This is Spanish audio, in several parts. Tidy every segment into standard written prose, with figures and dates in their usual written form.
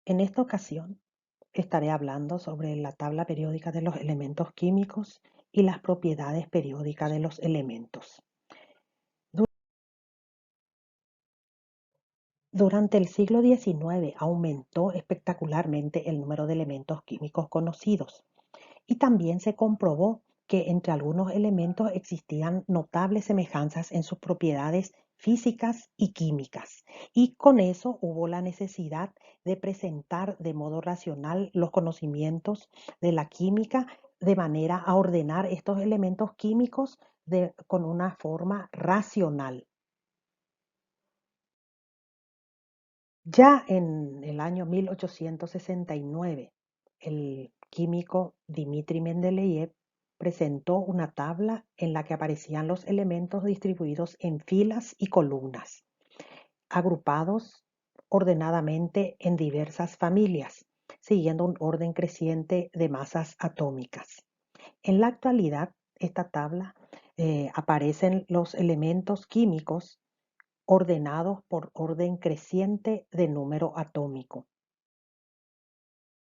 En esta ocasión estaré hablando sobre la tabla periódica de los elementos químicos y las propiedades periódicas de los elementos. Durante el siglo XIX aumentó espectacularmente el número de elementos químicos conocidos y también se comprobó que entre algunos elementos existían notables semejanzas en sus propiedades físicas y químicas. Y con eso hubo la necesidad de presentar de modo racional los conocimientos de la química de manera a ordenar estos elementos químicos con una forma racional. Ya en el año 1869, el químico Dmitri Mendeleev presentó una tabla en la que aparecían los elementos distribuidos en filas y columnas, agrupados ordenadamente en diversas familias, siguiendo un orden creciente de masas atómicas. En la actualidad, esta tabla aparecen los elementos químicos ordenados por orden creciente de número atómico.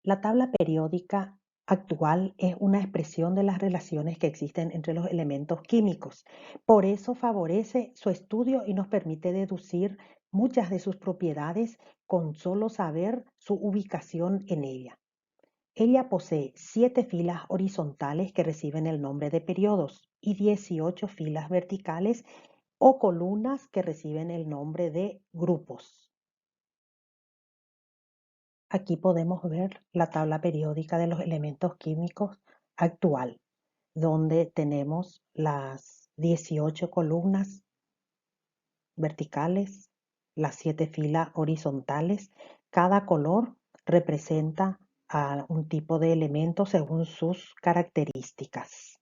La tabla periódica actual es una expresión de las relaciones que existen entre los elementos químicos. Por eso favorece su estudio y nos permite deducir muchas de sus propiedades con solo saber su ubicación en ella. Ella posee 7 filas horizontales que reciben el nombre de periodos y 18 filas verticales o columnas que reciben el nombre de grupos. Aquí podemos ver la tabla periódica de los elementos químicos actual, donde tenemos las 18 columnas verticales, las 7 filas horizontales. Cada color representa a un tipo de elemento según sus características.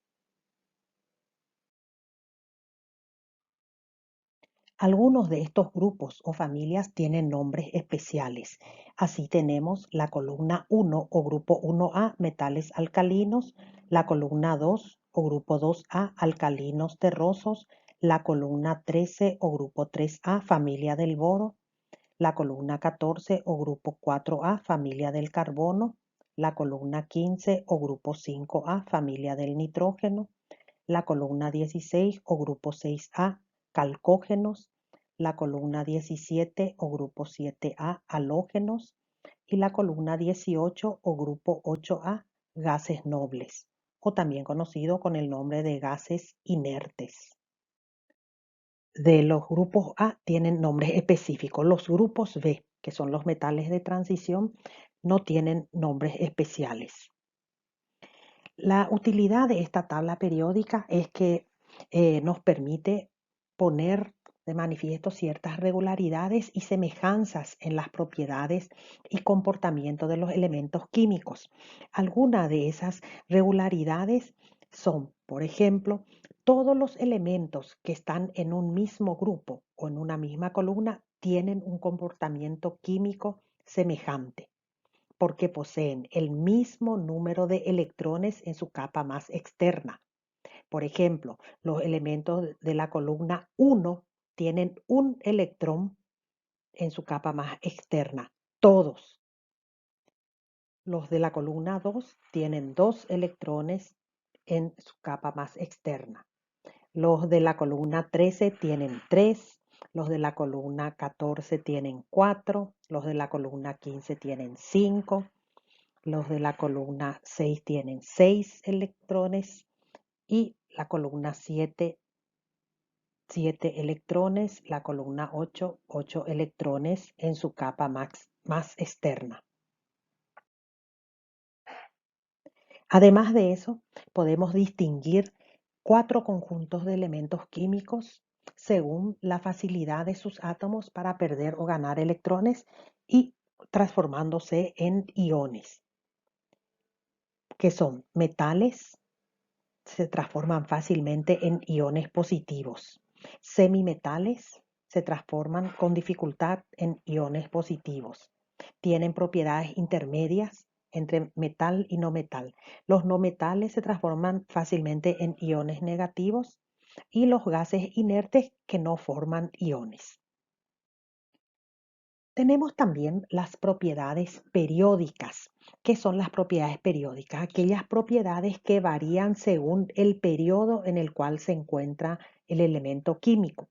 Algunos de estos grupos o familias tienen nombres especiales. Así tenemos la columna 1 o grupo 1A, metales alcalinos, la columna 2 o grupo 2A, alcalinos terrosos, la columna 13 o grupo 3A, familia del boro, la columna 14 o grupo 4A, familia del carbono, la columna 15 o grupo 5A, familia del nitrógeno, la columna 16 o grupo 6A, calcógenos, la columna 17 o grupo 7A, halógenos, y la columna 18 o grupo 8A, gases nobles, o también conocido con el nombre de gases inertes. De los grupos A tienen nombres específicos. Los grupos B, que son los metales de transición, no tienen nombres especiales. La utilidad de esta tabla periódica es que nos permite poner de manifiesto ciertas regularidades y semejanzas en las propiedades y comportamiento de los elementos químicos. Algunas de esas regularidades son, por ejemplo, todos los elementos que están en un mismo grupo o en una misma columna tienen un comportamiento químico semejante porque poseen el mismo número de electrones en su capa más externa. Por ejemplo, los elementos de la columna 1 tienen un electrón en su capa más externa, todos. Los de la columna 2 tienen 2 electrones en su capa más externa. Los de la columna 13 tienen 3, los de la columna 14 tienen 4, los de la columna 15 tienen 5, los de la columna 6 tienen 6 electrones y la columna 7, 7 electrones, la columna 8, 8 electrones en su capa más externa. Además de eso, podemos distinguir 4 conjuntos de elementos químicos según la facilidad de sus átomos para perder o ganar electrones y transformándose en iones, que son metales, se transforman fácilmente en iones positivos. Semimetales se transforman con dificultad en iones positivos. Tienen propiedades intermedias entre metal y no metal. Los no metales se transforman fácilmente en iones negativos y los gases inertes que no forman iones. Tenemos también las propiedades periódicas. ¿Qué son las propiedades periódicas? Aquellas propiedades que varían según el periodo en el cual se encuentra el elemento químico.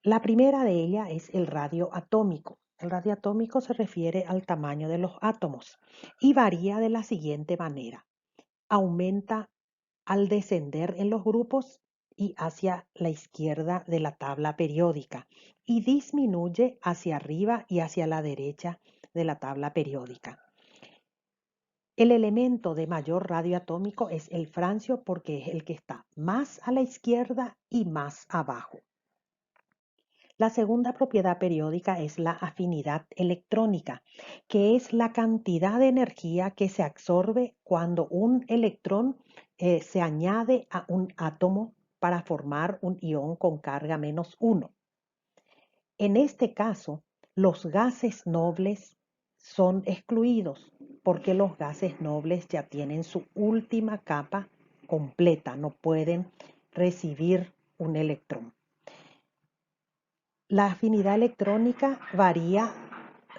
La primera de ellas es el radio atómico. El radio atómico se refiere al tamaño de los átomos y varía de la siguiente manera. Aumenta al descender en los grupos y hacia la izquierda de la tabla periódica y disminuye hacia arriba y hacia la derecha de la tabla periódica. El elemento de mayor radio atómico es el francio porque es el que está más a la izquierda y más abajo. La segunda propiedad periódica es la afinidad electrónica, que es la cantidad de energía que se absorbe cuando un electrón se añade a un átomo para formar un ion con carga -1. En este caso, los gases nobles son excluidos porque los gases nobles ya tienen su última capa completa, no pueden recibir un electrón. La afinidad electrónica varía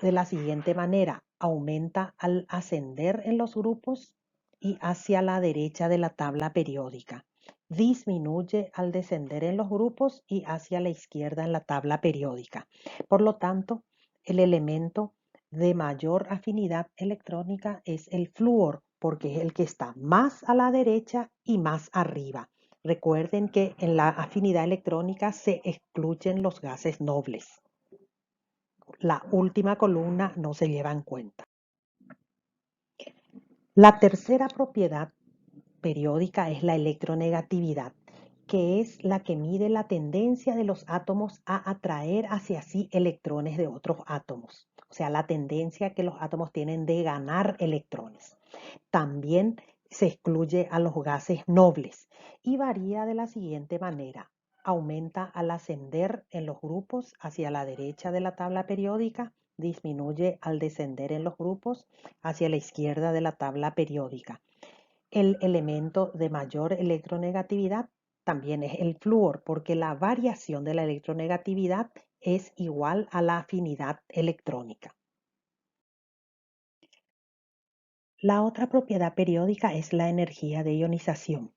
de la siguiente manera. Aumenta al ascender en los grupos y hacia la derecha de la tabla periódica. Disminuye al descender en los grupos y hacia la izquierda en la tabla periódica. Por lo tanto, el elemento de mayor afinidad electrónica es el flúor, porque es el que está más a la derecha y más arriba. Recuerden que en la afinidad electrónica se excluyen los gases nobles. La última columna no se lleva en cuenta. La tercera propiedad periódica es la electronegatividad, que es la que mide la tendencia de los átomos a atraer hacia sí electrones de otros átomos. O sea, la tendencia que los átomos tienen de ganar electrones. También se excluye a los gases nobles y varía de la siguiente manera. Aumenta al ascender en los grupos hacia la derecha de la tabla periódica, disminuye al descender en los grupos hacia la izquierda de la tabla periódica. El elemento de mayor electronegatividad también es el flúor, porque la variación de la electronegatividad es igual a la afinidad electrónica. La otra propiedad periódica es la energía de ionización,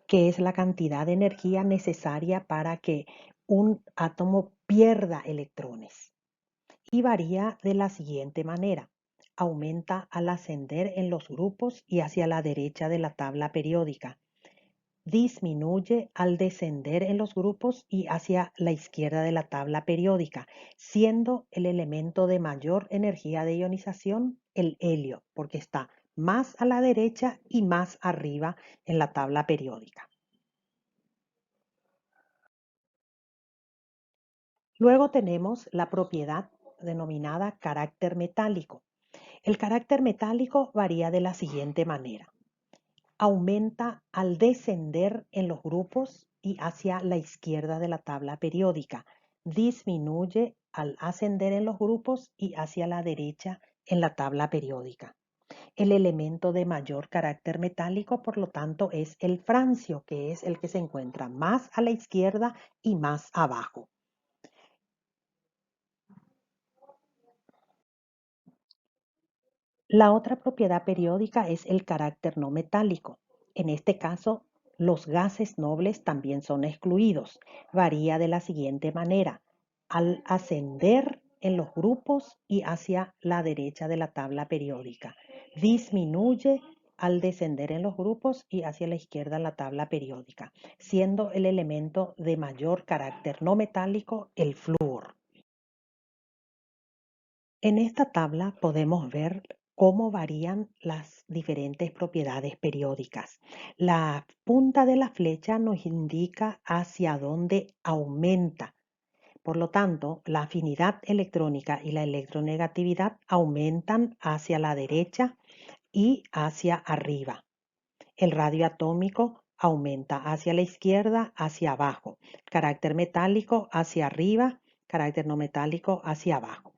que es la cantidad de energía necesaria para que un átomo pierda electrones. Y varía de la siguiente manera. Aumenta al ascender en los grupos y hacia la derecha de la tabla periódica. Disminuye al descender en los grupos y hacia la izquierda de la tabla periódica, siendo el elemento de mayor energía de ionización el helio, porque está más a la derecha y más arriba en la tabla periódica. Luego tenemos la propiedad denominada carácter metálico. El carácter metálico varía de la siguiente manera. Aumenta al descender en los grupos y hacia la izquierda de la tabla periódica. Disminuye al ascender en los grupos y hacia la derecha en la tabla periódica. El elemento de mayor carácter metálico, por lo tanto, es el francio, que es el que se encuentra más a la izquierda y más abajo. La otra propiedad periódica es el carácter no metálico. En este caso, los gases nobles también son excluidos. Varía de la siguiente manera. Al ascender en los grupos y hacia la derecha de la tabla periódica. Disminuye al descender en los grupos y hacia la izquierda en la tabla periódica, siendo el elemento de mayor carácter no metálico el flúor. En esta tabla podemos ver cómo varían las diferentes propiedades periódicas. La punta de la flecha nos indica hacia dónde aumenta. Por lo tanto, la afinidad electrónica y la electronegatividad aumentan hacia la derecha y hacia arriba. El radio atómico aumenta hacia la izquierda, hacia abajo. Carácter metálico hacia arriba, carácter no metálico hacia abajo.